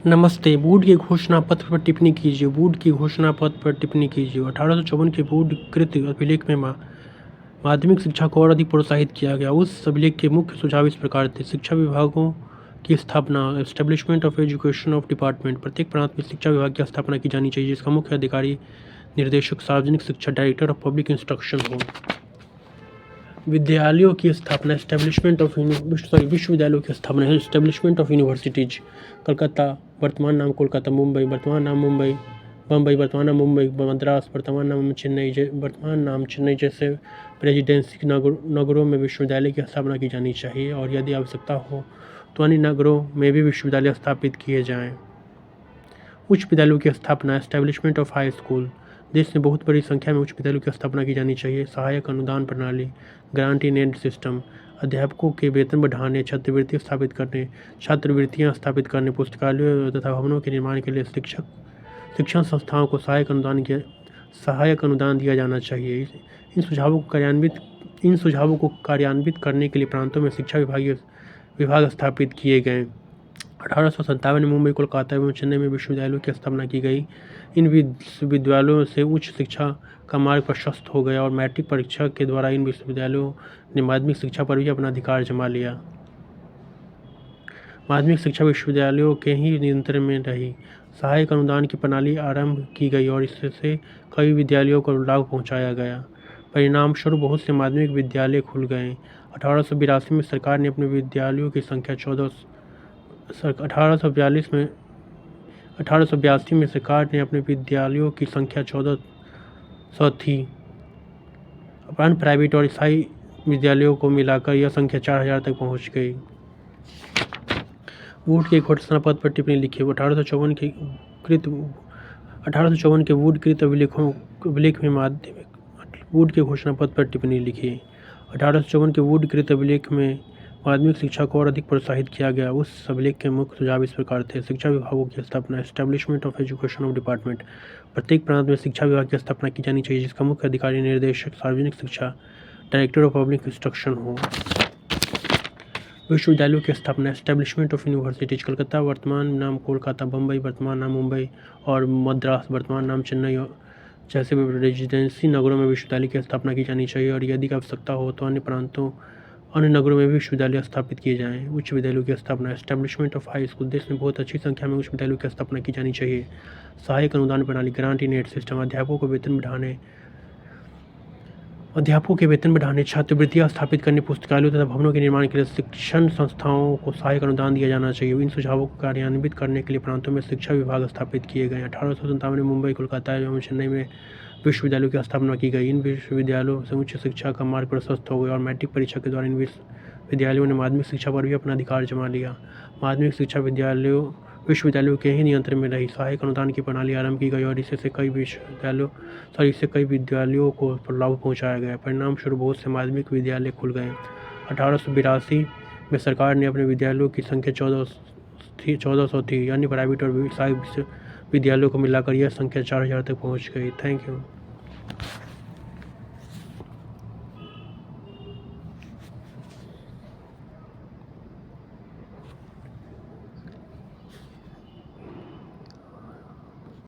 नमस्ते, वुड के घोषणा पत्र पर टिप्पणी कीजिए। वुड की घोषणा पत्र पर टिप्पणी कीजिए। 1854 के वुड-कृत अभिलेख में माध्यमिक शिक्षा को और अधिक प्रोत्साहित किया गया। उस अभिलेख के मुख्य सुझाव इस प्रकार थे: शिक्षा विभागों की स्थापना, establishment of education of department. प्रत्येक प्रांत में शिक्षा विभाग की स्थापना की जानी चाहिए, जिसका मुख्य अधिकारी निर्देशक सार्वजनिक शिक्षा डायरेक्टर ऑफ पब्लिक इंस्ट्रक्शन हो। विद्यालयों की स्थापना, विश्वविद्यालयों की स्थापना, एस्टेब्लिशमेंट ऑफ यूनिवर्सिटीज। कलकत्ता, वर्तमान नाम कोलकाता, मुंबई, वर्तमान नाम मुंबई, बम्बई, वर्तमान नाम मुंबई, मद्रास, वर्तमान नाम चेन्नई जैसे प्रेसिडेंसी नगरों में विश्वविद्यालय की स्थापना की जानी चाहिए, और यदि आवश्यकता हो तो अन्य नगरों में भी विश्वविद्यालय स्थापित किए जाएं। उच्च विद्यालयों की स्थापना, एस्टेब्लिशमेंट ऑफ हाई स्कूल। देश में बहुत बड़ी संख्या में उच्च विद्यालयों की स्थापना की जानी चाहिए। सहायक अनुदान प्रणाली, ग्रांट इन एड सिस्टम। अध्यापकों के वेतन बढ़ाने, छात्रवृत्तियाँ स्थापित करने, पुस्तकालयों तथा भवनों के निर्माण के लिए शिक्षण संस्थाओं को सहायक अनुदान दिया जाना चाहिए। इन सुझावों को कार्यान्वित करने के लिए प्रांतों में शिक्षा विभाग स्थापित किए गए। 1857 में मुंबई, कोलकाता एवं चेन्नई में विश्वविद्यालयों की स्थापना की गई। इन विश्वविद्यालयों से उच्च शिक्षा का मार्ग प्रशस्त हो गया और मैट्रिक परीक्षा के द्वारा इन विश्वविद्यालयों ने माध्यमिक शिक्षा पर भी अपना अधिकार जमा लिया। माध्यमिक शिक्षा विश्वविद्यालयों के ही नियंत्रण में रही। सहायक अनुदान की प्रणाली आरंभ की गई और इससे कई विद्यालयों को लाभ पहुंचाया गया। परिणाम स्वरूप बहुत से माध्यमिक विद्यालय खुल गए। 1882 में सरकार ने अपने विद्यालयों की संख्या 1882 में सरकार ने अपने विद्यालयों की संख्या 1400 थी। अन्य प्राइवेट और ईसाई विद्यालयों को मिलाकर यह संख्या 4000 तक पहुंच गई। वुड के घोषणा पत्र पर टिप्पणी लिखिए। 1854 के वुड-कृत अभिलेख में वुड के घोषणा पत्र पर टिप्पणी लिखिए। 1854 के वुड-कृत अभिलेख में माध्यमिक शिक्षा को और अधिक प्रोत्साहित किया गया। उस अभिलेख के मुख्य सुझाव इस प्रकार थे: शिक्षा विभागों की स्थापना, establishment of education of department. प्रत्येक प्रांत में शिक्षा विभाग की स्थापना की जानी चाहिए, जिसका मुख्य अधिकारी निर्देशक सार्वजनिक शिक्षा डायरेक्टर ऑफ पब्लिक इंस्ट्रक्शन हो। विश्वविद्यालयों की स्थापना, एस्टेब्लिशमेंट ऑफ यूनिवर्सिटीज। कलकत्ता, वर्तमान नाम कोलकाता, बम्बई, वर्तमान नाम मुंबई, और मद्रास, वर्तमान नाम चेन्नई जैसे रेजिडेंसी नगरों में विश्वविद्यालय की स्थापना की जानी चाहिए, और यदि आवश्यकता हो तो अन्य नगरों में भी विश्वविद्यालय स्थापित किए जाएं। उच्च विद्यालयों की स्थापना, एस्टेब्लिशमेंट ऑफ हाई स्कूल। देश में बहुत अच्छी संख्या में उच्च विद्यालयों की स्थापना की जानी चाहिए। सहायक अनुदान प्रणाली, ग्रांट इन एड सिस्टम। अध्यापकों के वेतन बढ़ाने, छात्रवृत्तियाँ स्थापित करने, पुस्तकालयों तथा भवनों के निर्माण के लिए शिक्षण संस्थाओं को सहायक अनुदान दिया जाना चाहिए। इन सुझावों को कार्यान्वित करने के लिए प्रांतों में शिक्षा विभाग स्थापित किए गए। 1857 में मुंबई, कोलकाता एवं चेन्नई में विश्वविद्यालयों की स्थापना की गई। इन विश्वविद्यालयों से उच्च शिक्षा का मार्ग प्रशस्त हो गया और मैट्रिक परीक्षा के द्वारा इन विश्वविद्यालयों ने माध्यमिक शिक्षा पर भी अपना अधिकार जमा लिया। माध्यमिक शिक्षा विश्वविद्यालयों के ही नियंत्रण में रही। सहायक अनुदान की प्रणाली आरंभ की गई और इससे कई विद्यालयों को लाभ पहुंचाया गया। परिणाम स्वरूप बहुत से माध्यमिक विद्यालय खुल गए। 1882 में सरकार ने अपने विद्यालयों की संख्या 1400 थी। अन्य प्राइवेट और ईसाई विद्यालयों को मिलाकर यह संख्या 4000 तक पहुंच गई। Thank you.